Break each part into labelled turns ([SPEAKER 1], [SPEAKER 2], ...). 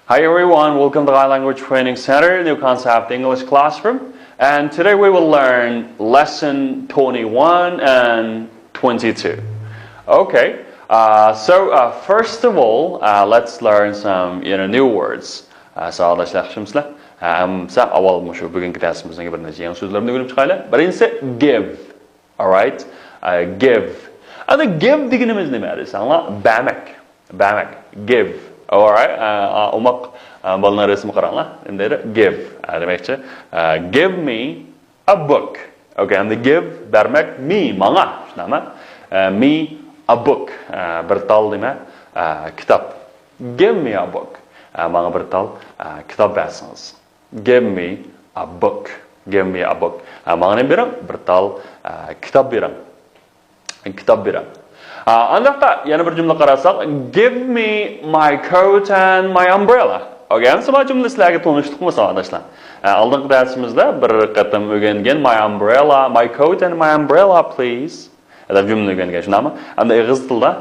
[SPEAKER 1] Hi everyone, welcome to the Language Training Center, new concept English classroom. And today we will learn lesson 21 and 22. Okay, so first of all, let's learn some new words. Sağlaşlaşımızla. Avval şu bugünkü dersimizden bir neçe yeni sözlerini görüp çıkayla. Birincisi give. Alright? Give. Adı give diyenimiz ne meğer? Sana bermek. Give. Alright? Umak balına resmi karanla. Give. Demekçe give me a book. Okay, and the give bermek me bana. Me a book. Bir tal deme kitap. Give me a book. Bana bir tal kitap versiniz. Give me a book. Give me a book. Bana ne birim? Bir tal kitap birim. Kitap birim. Andaqda yana bir cümle qarasak, give me my coat and my umbrella. Okay, sabah cümlesiyle tanıştık mı arkadaşlar? Aldığımız dersimizde bir qatam öğrengen my coat and my umbrella please. Ya cümle öğrengen şuna ama anda İngiliz tilde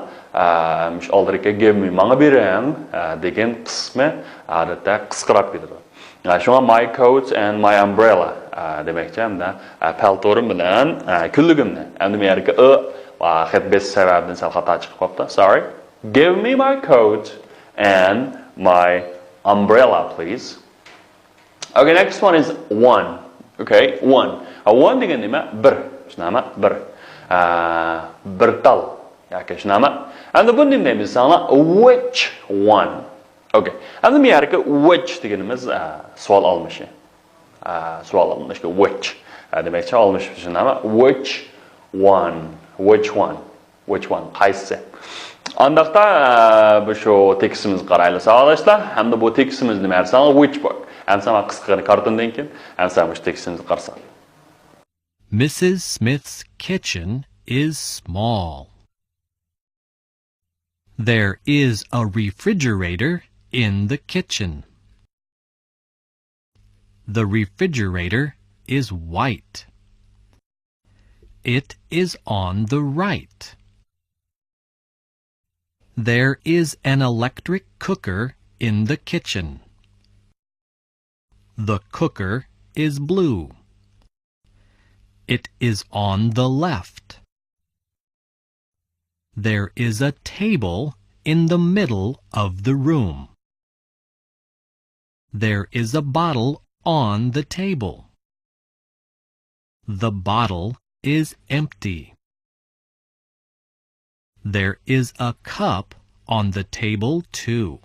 [SPEAKER 1] müş aldırıkka give me bana birim degen kısmı adeta qısqırap ketadi. Şuna my coat and my umbrella demekçe hamda paltorum bilan kunligimni. Endi men yerga hep besh sababdan sal xato chiqib qopti. Sorry. Give me my coat and my umbrella, please. Okay, next one is one. Okay, one. One degan nima? Bir. Shunami? Bir. Bir tal. Yoki shunami? Endi buni nima deymiz? Sana which one? Okay. Endi bu yerga which deganimiz savol olmishi. Savol olmishi which. Demakchi olmish shunami? Which one? Which one? Which one? Qaysi? Andaqda bu shu tekstimizni qaraylik arkadaşlar. Hamda bu tekstimiz nima dersang which book. Hamsa qisqa kartondan keyin hamsa bu tekstimizni qarasak.
[SPEAKER 2] Mrs. Smith's kitchen is small. There is a refrigerator in the kitchen. The refrigerator is white. It is on the right. There is an electric cooker in the kitchen. The cooker is blue. It is on the left. There is a table in the middle of the room. There is a bottle on the table. The bottle is empty. There is a cup on the table too.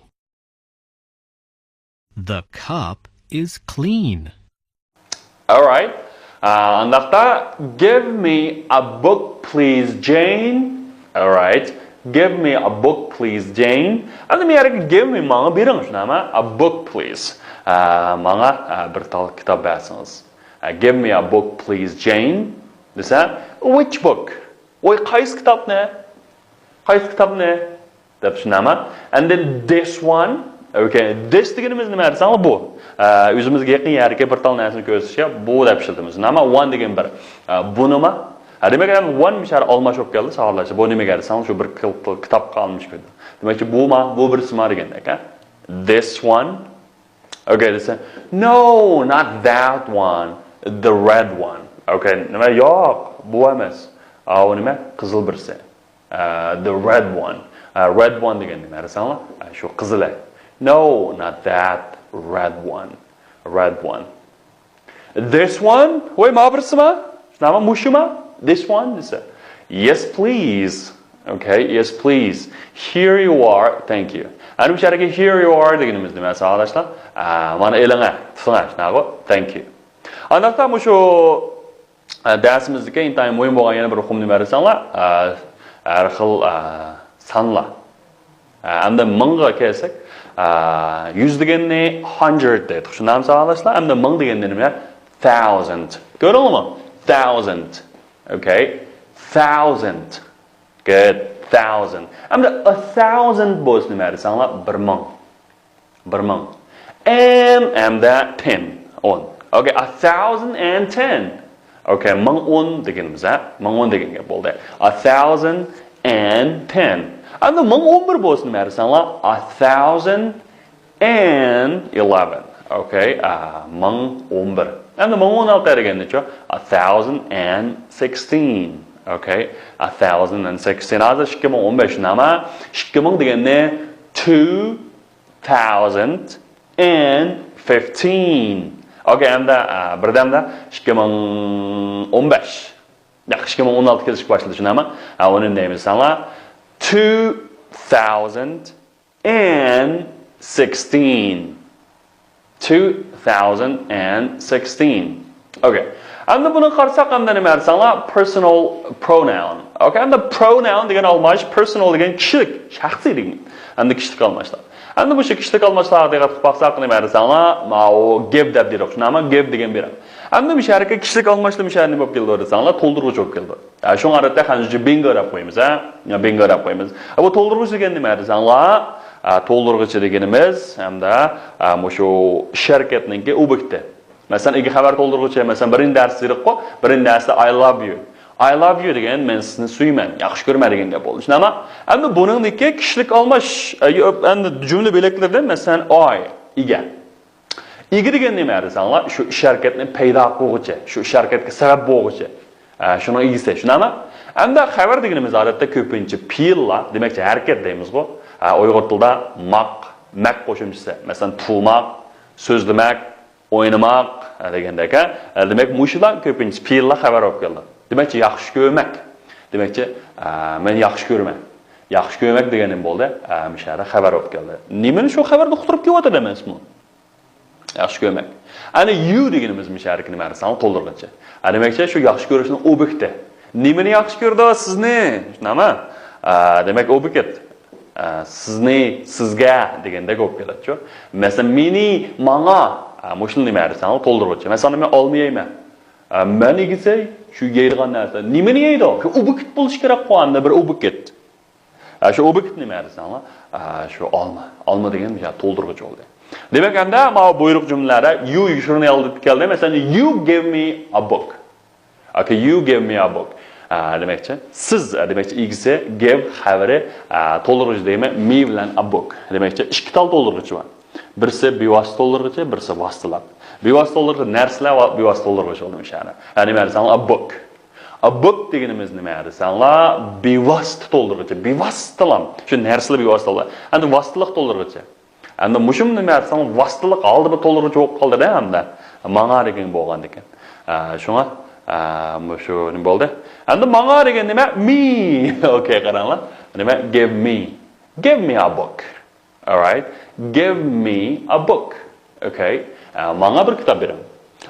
[SPEAKER 2] The cup is clean.
[SPEAKER 1] All right. Andaqda give me a book please Jane. All right. Give me a book please Jane. Endi men yerga give me manga bering shunami? A book please. Manga bir tal kitob bersangiz. Give me a book please Jane. Desa, which book? Voy qaysi kitobni? Qaysi kitobni? Deb tushunami? And then this one. Okay, this deganimiz nima desang bu. O'zimizga yaqin yerga bir tal narsani ko'rsatishga bu deb ishlatamiz. Nima one degan bir. Bu nima? Demak ham one mishar almashib keldi, savollar. Bu nimaga desang shu bir kitob qolmish keldi. Demakki bu birisimi degan aka. This one. Okay, desa, no, not that one. The red one. Okay, nima yo'q, bu emas. O nima? Qizil birsi. The red one. Red one degan nima desanglar? Shu qizil. No, not that red one. Red one. This one? Voy, ma birisimi? Shunami mushuma? This one? Desa. Yes, please. Okay, yes, please. Here you are. Thank you. Ani bu yerga here you are deganimiz nima arkadaşlar? Mana elingga, tutinglar, shunaqa. Thank you. Andaqda bu shu darsimizga intayim muhim bo'lgan yana bir uqum nima desanglar, har xil sanlar. Endi mingga kelsak, 100 deganni 100 deydi. Shundan arkadaşlar, endi ming deganni nima? 1000. Ko'rdingizmi? 1000. Okay? 1000. Good. 1000. Endi 1000 bo'lsa nima desanglar? 1000. 1000. Endi 10. 10. Okay, 1010. Okay, 1010 deganimiz, 1010 degan gap bo'ldi. 1010. Endi 1011 bo'lsa nima desanglar? 1011. 1011. Okay, 1011. And the 1016 again, 1016. Okay, 1016. Azı 2015 nama 2000 degende 2015. Okay, hamda birdamda 2015. Yo'q, 2016 kelishib boshladi nama. Uni deymiz sanlar 2016. 2016. Okay. And bunu qarsak hamda nima dersanglar personal pronoun. Okay, and the pronoun degan olmash personal degan kishilik, shaxsiy degan. And kishilik almashlar. And bu kishilik almashlarga diqqat qilib baqsaq nima dersanglar, ma'o give deb deymiz. Nima give degan beradi. And bu sharika kishilik almashlar mishalni bo'lib keldi dersanglar, to'ldiruvchi bo'lib keldi. Shu holatda hanji bingo deb qo'yamiz, ha? Bingo deb qo'yamiz. Bu to'ldiruvchi degan nima dersanglar, to'ldiruvchi deganimiz hamda shu sharikatningki obyekti. Masalan, ikki xabar to'ldiruvchi, masalan, birinchi darsda qo'y, birinchi darsda I love you. I love you degan men sizni suyman, yaxshi ko'rman degan gap bo'ldi. Shunami? Endi buningdagi kishilik almash, endi jumla belaklarida masalan I ega. Ega degan nima desanglar, shu sharikatni paydo qiluvchi, shu sharikatga sabab bo'luvchi. Shuni egisi, shunami? Endi xabar deganimiz odatda ko'pincha fe'llar, demakchi harakat deymiz-ku. Uyg'ur tilida maq qo'shimchasi, masalan, tug'moq, so'zlamak, o'ynamoq degandek, demak, mushular ko'pincha fe'llar xabar olib keldi. Demakchi yaxshi ko'rmak. Demakchi men yaxshi ko'raman. Yaxshi ko'rmak deganim bo'ldi, mishara xabar olib keldi. Nimani shu xabarda uqtirib kelyapti emasmi? Yaxshi ko'rmak. Ana you deganimiz misharlik nima desam to'ldirgancha. Demakchi shu yaxshi ko'rishning obyekti. Nimani yaxshi ko'rdi sizni? Shunami? Demak obyekt. Sizni, sizga deganda ko'p keladi-ku. Masalan, meni, menga mushuni nima desam to'ldiruvchi. Masalan, men olmayman. Men egisi shu yeydigan narsa. Nimani yeydi? Shu obyekt bo'lish kerak qo'yanda bir obyekt. Shu obyekt nima desanglar? Shu olma degan bir to'ldiruvchi bo'ldi. Demak, endi mana buyruq jumlalarda you shuni olib keldi. Masalan, you give me a book. Okay, you give me a book. Demakchi, siz demakchi egisi give xabari to'ldiruvchi deyman, me bilan a book. Demakchi, ikki xil to'ldiruvchi bor. Birisi bevosita to'ldiruvchi, birisi vositalab. Bevosita to'ldiruvchi narsalar va bevosita to'ldiruvchi bo'ladi mishani. Nima desanglar, a book. A book deganimiz nima desanglar, bevosita to'ldiruvchi, bevositalam. Shu narsalar bevositalar. Endi vositalik to'ldiruvchi. Endi mushum nima desanglar, vositalik oldida to'ldiruvchi bo'lib qoldi-da hamda. Menga degan bo'lgan ekan. Shunga shu nima bo'ldi? Endi menga degan nima? Me. Okay, qaranglar. Nima? Give me. Give me a book. All right? Give me a book. Okay? Menga bir kitob bering.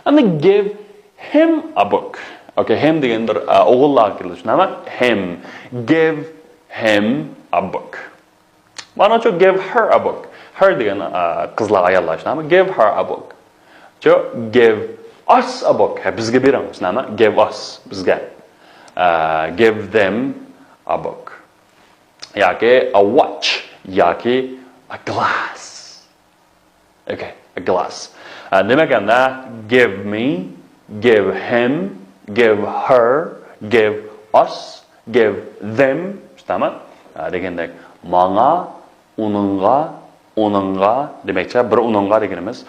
[SPEAKER 1] Endi give him a book. Okay, him degan bir o'g'illar keldi. Nima? Him. Give him a book. Mana shu give her a book. Her degan qizlar ayollar nima? Give her a book. Shu give us a book. Bizga bering. Nima? Give us. Bizga. Give them a book. Yoki a watch. Yoki a glass. Okay, a glass. Demaganda give me, give him, give her, give us, give them. Tamam? Degandek menga, uningga demakcha bir uningga deganimiz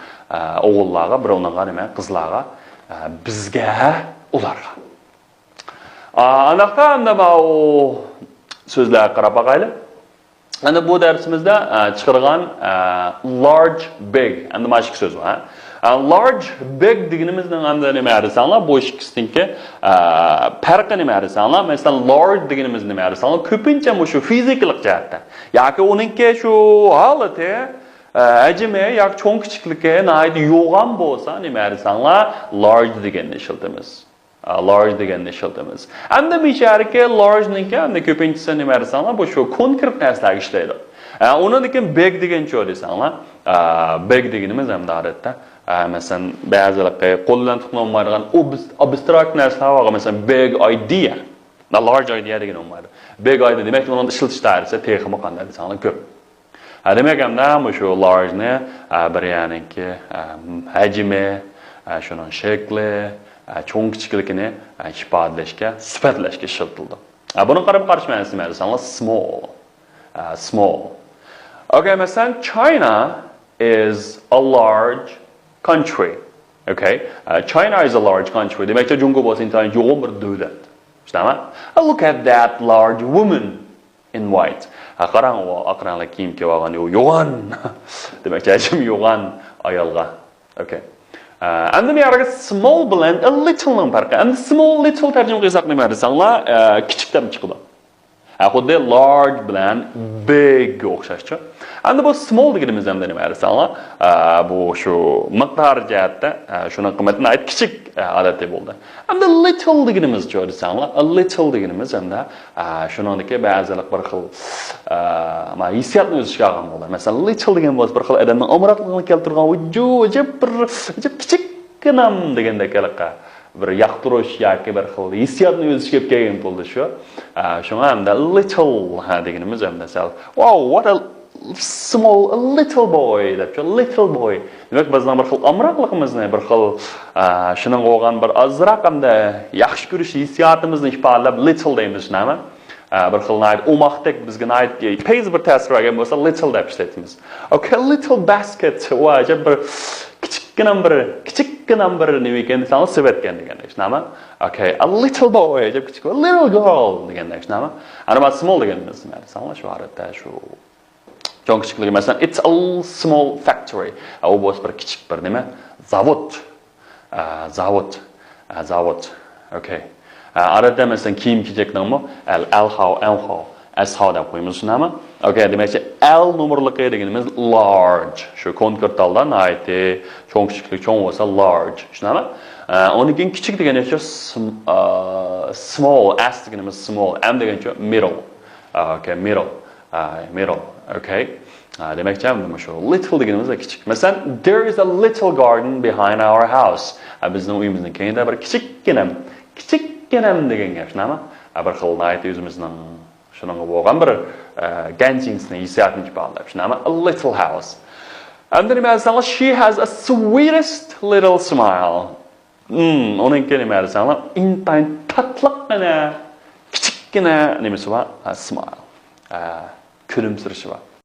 [SPEAKER 1] o'g'illarga, bir uningga demak qizlarga, bizga, ularga. Anaqa anda bu so'zlarga qarab boqaylik. Endi bu darsimizda chiqargan large, big, endi mana shu so'z bor. Large, big deganimizning endi nima desanglar, bu ikkisiniki farqi nima desanglar, masalan large deganimiz nima desanglar, ko'pincha shu fizikalik jihatda yoki uningki shu holati hajmi yoki cho'ng kichikligi nihoyat yo'g'on bo'lsa nima desanglar, large deganni ishlatamiz. Large deganni ishlatamiz. Endi mishariki large ninki endi ko'pinchisi nima desanglar, bu shu konkret narsalarga ishlaydi. Uningki big degancha desanglar, big deganimiz ham odatda masalan ba'zilar qo'ldan tutilmaydigan abstrakt narsalar bor, masalan big idea. Large idea degan bo'lmaydi. Big idea demak uni ishlatish tarixi texmi qanday desanglar ko'p. Demak ham shu large ni bir ya'niki hajmi, shuning shakli, cho'ng kichikligini ifodalashga, sifatlashga ishlatildi. Buni qarab qarish ma'nosi nima desanglar, small. Small. Okay, masalan China is a large country. Okay? China is a large country. Demek ki Cungo bosu intihar yoğun bir devlet. Look at that large woman in white. Qarang o aqranli kiyim kiyib olgan yo'g'on. Demak, hajm yo'g'on ayolga. Okay. Endi men yerga small bilan a little ning farqi. Endi small little tarjima qilsak nima desanglar, kichikdan chiqadi. Xuddi large bilan big o'xshashchi. Endi bu small deganimiz ham nima desanglar, bu shu miqdor jihatda shuni qiymatini ayt kichik odatiy bo'ldi. Endi little deganimiz joy desanglar, a little deganimiz hamda shuningdek ba'zilar bir xil hissiyotni o'zishga olgan bo'ladi. Masalan, little degan bo'lsa bir xil odamning omroqligini keltirgan, o'jib kichikkinam degandek qiliqqa bir yoqtirish yoki bir xil hissiyotni o'zishga kelgan bo'ldi shu. Shunga hamda little deganimiz hamda wow, what a small, a little boy, deb little boy. Demak, bizning bir xil omroqligimizni, bir xil shuning bo'lgan bir azroq hamda yaxshi ko'rish hissiyotimizni ifodalab little deymiz, nima? Bir xil nayt o'moqdek bizga nayt pays bir ta'sir olgan bo'lsa little deb ishlatamiz. Okay, little basket, vajib bir kichikkinam bir nima ekan desang, sevetgan degandek, nima? Okay, a little boy, deb kichik, a little girl degandek, nima? Ana small deganimiz, desang, shu holatda shu John kichikligi masalan, it's a small factory. U bo's bir kichik bir nima? Zavod. Okay. Arada masalan kiyim kiyecekningmi? Al-how deb qo'yamiz shunami? Okay, demakki L nomerligi deganimiz large. Shu konkurtaldan aytdi, cho'ng kichiklik cho'ng bo'lsa large. Shunami? Undan keyin kichik degani esa small, S deganimiz small, M deganicha middle. Okay, middle. Okay. Demakki shu little deganimiz kichik. Masalan, there is a little garden behind our house. Bizning uyimizning keyinda bir kichikkinam degan gap, shunami? Bir xil aytdi o'zimizning shunga bo'lgan bir ganchingsni hissiyotni ifodalab, shunami? A little house. And then masalan, she has a sweetest little smile. Uning keyin masalan, intayin tatliqqina kichikkina nimasi bor? Smile. Kulimsirishi bor.